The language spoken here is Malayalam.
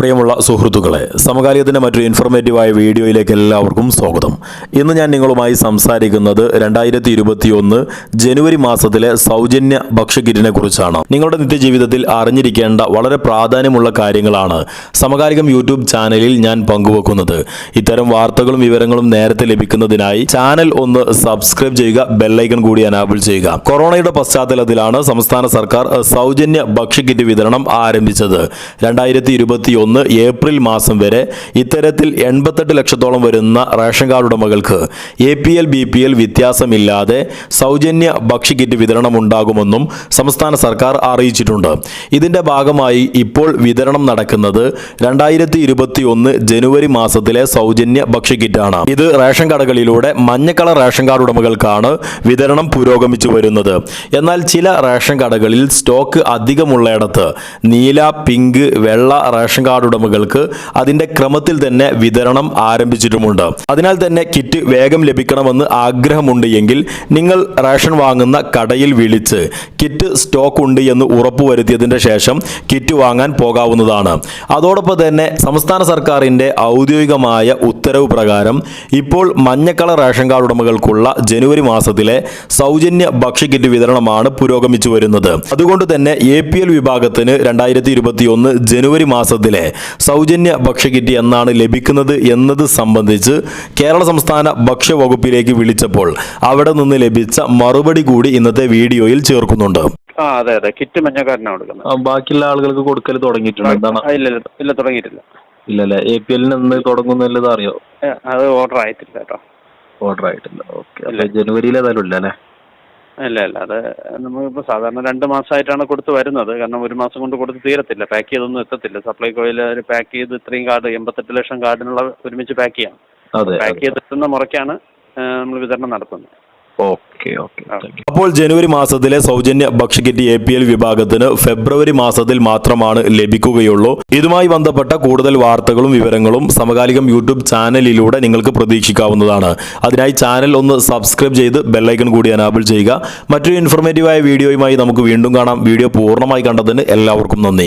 പ്രിയമുള്ള സുഹൃത്തുക്കളെ, സമകാലികത്തിന്റെ മറ്റൊരു ഇൻഫോർമേറ്റീവായ വീഡിയോയിലേക്ക് എല്ലാവർക്കും സ്വാഗതം. ഇന്ന് ഞാൻ നിങ്ങളുമായി സംസാരിക്കുന്നത് 2021 ജനുവരി മാസത്തിലെ സൗജന്യ ഭക്ഷ്യക്കിറ്റിനെ കുറിച്ചാണ്. നിങ്ങളുടെ നിത്യജീവിതത്തിൽ അറിഞ്ഞിരിക്കേണ്ട വളരെ പ്രാധാന്യമുള്ള കാര്യങ്ങളാണ് സമകാലികം യൂട്യൂബ് ചാനലിൽ ഞാൻ പങ്കുവെക്കുന്നത്. ഇത്തരം വാർത്തകളും വിവരങ്ങളും നേരത്തെ ലഭിക്കുന്നതിനായി ചാനൽ ഒന്ന് സബ്സ്ക്രൈബ് ചെയ്യുക, ബെല്ലൈക്കൺ കൂടി എനാബിൾ ചെയ്യുക. കൊറോണയുടെ പശ്ചാത്തലത്തിലാണ് സംസ്ഥാന സർക്കാർ സൗജന്യ ഭക്ഷ്യക്കിറ്റ് വിതരണം ആരംഭിച്ചത്. 2021 ഏപ്രിൽ മാസം വരെ ഇത്തരത്തിൽ 88 ലക്ഷത്തോളം വരുന്ന റേഷൻ കാർഡ് ഉടമകൾക്ക് APL BPL വ്യത്യാസമില്ലാതെ സൗജന്യ ഭക്ഷ്യക്കിറ്റ് വിതരണം ഉണ്ടാകുമെന്നും സംസ്ഥാന സർക്കാർ അറിയിച്ചിട്ടുണ്ട്. ഇതിന്റെ ഭാഗമായി ഇപ്പോൾ വിതരണം നടക്കുന്നത് 2021 ജനുവരി മാസത്തിലെ സൗജന്യ ഭക്ഷ്യക്കിറ്റാണ്. ഇത് റേഷൻ കടകളിലൂടെ മഞ്ഞക്കളർ റേഷൻ കാർഡ് ഉടമകൾക്കാണ് വിതരണം പുരോഗമിച്ചു വരുന്നത്. എന്നാൽ ചില റേഷൻ കടകളിൽ സ്റ്റോക്ക് അധികമുള്ളയിടത്ത് നീല, പിങ്ക്, വെള്ള റേഷൻ കാർഡ് ഉടമകൾക്ക് അതിന്റെ ക്രമത്തിൽ തന്നെ വിതരണം ആരംഭിച്ചിട്ടുമുണ്ട്. അതിനാൽ തന്നെ കിറ്റ് വേഗം ലഭിക്കണമെന്ന് ആഗ്രഹമുണ്ട് എങ്കിൽ നിങ്ങൾ റേഷൻ വാങ്ങുന്ന കടയിൽ വിളിച്ച് കിറ്റ് സ്റ്റോക്ക് ഉണ്ട് എന്ന് ഉറപ്പുവരുത്തിയതിന്റെ ശേഷം കിറ്റ് വാങ്ങാൻ പോകാവുന്നതാണ്. അതോടൊപ്പം തന്നെ സംസ്ഥാന സർക്കാരിന്റെ ഔദ്യോഗികമായ ഉത്തരവ് പ്രകാരം ഇപ്പോൾ മഞ്ഞക്കളർ റേഷൻ കാർഡ് ഉടമകൾക്കുള്ള ജനുവരി മാസത്തിലെ സൗജന്യ ഭക്ഷ്യക്കിറ്റ് വിതരണമാണ് പുരോഗമിച്ചു വരുന്നത്. അതുകൊണ്ട് തന്നെ APL വിഭാഗത്തിന് 2021 ജനുവരി മാസത്തിലെ സൗജന്യ ഭക്ഷ്യക്കിറ്റ് എന്നാണ് ലഭിക്കുന്നത് എന്നത് സംബന്ധിച്ച് കേരള സംസ്ഥാന ഭക്ഷ്യവകുപ്പിലേക്ക് വിളിച്ചപ്പോൾ അവിടെ നിന്ന് ലഭിച്ച മറുപടി കൂടി ഇന്നത്തെ വീഡിയോയിൽ ചേർക്കുന്നുണ്ട്. അതെ അതെ, കിറ്റ് മഞ്ഞക്കാരനാണ് കൊടുക്കുന്നത്. ബാക്കിയുള്ള ആളുകൾക്ക് കൊടുക്കൽ തുടങ്ങിയിട്ടുണ്ട്. ഇല്ല, തുടങ്ങിയിട്ടില്ല. ഇല്ലല്ലേ? APL എന്ന് തുടങ്ങുന്നത് അറിയോ? അത് ഓർഡർ ആയിട്ടില്ല കേട്ടോ. ഓർഡർ ആയിട്ടില്ല. ഓക്കെ, ജനുവരിയിൽ ഏതായാലും ഇല്ല അല്ലേ? ഇല്ല, അത് നമുക്കിപ്പോൾ സാധാരണ 2 മാസമായിട്ടാണ് കൊടുത്ത് വരുന്നത്. കാരണം 1 മാസം കൊണ്ട് കൊടുത്ത് തീരത്തില്ല, പാക്ക് ചെയ്തൊന്നും എത്തത്തില്ല. സപ്ലൈകോയിൽ പാക്ക് ചെയ്ത് ഇത്രയും കാർഡ് 88 ലക്ഷം കാർഡിനുള്ള ഒരുമിച്ച് പാക്ക് ചെയ്യാം. പാക്ക് ചെയ്തെത്തുന്ന മുറയ്ക്കാണ് നമ്മൾ വിതരണം നടത്തുന്നത്. അപ്പോൾ ജനുവരി മാസത്തിലെ സൗജന്യ ഭക്ഷ്യക്കിറ്റ് APL വിഭാഗത്തിന് ഫെബ്രുവരി മാസത്തിൽ മാത്രമാണ് ലഭിക്കുകയുള്ളൂ. ഇതുമായി ബന്ധപ്പെട്ട കൂടുതൽ വാർത്തകളും വിവരങ്ങളും സമകാലികം യൂട്യൂബ് ചാനലിലൂടെ നിങ്ങൾക്ക് പ്രതീക്ഷിക്കാവുന്നതാണ്. അതിനായി ചാനൽ ഒന്ന് സബ്സ്ക്രൈബ് ചെയ്ത് ബെല്ലൈക്കൺ കൂടി എനാബിൾ ചെയ്യുക. മറ്റൊരു ഇൻഫോർമേറ്റീവായ വീഡിയോയുമായി നമുക്ക് വീണ്ടും കാണാം. വീഡിയോ പൂർണ്ണമായി കണ്ടതിന് എല്ലാവർക്കും നന്ദി.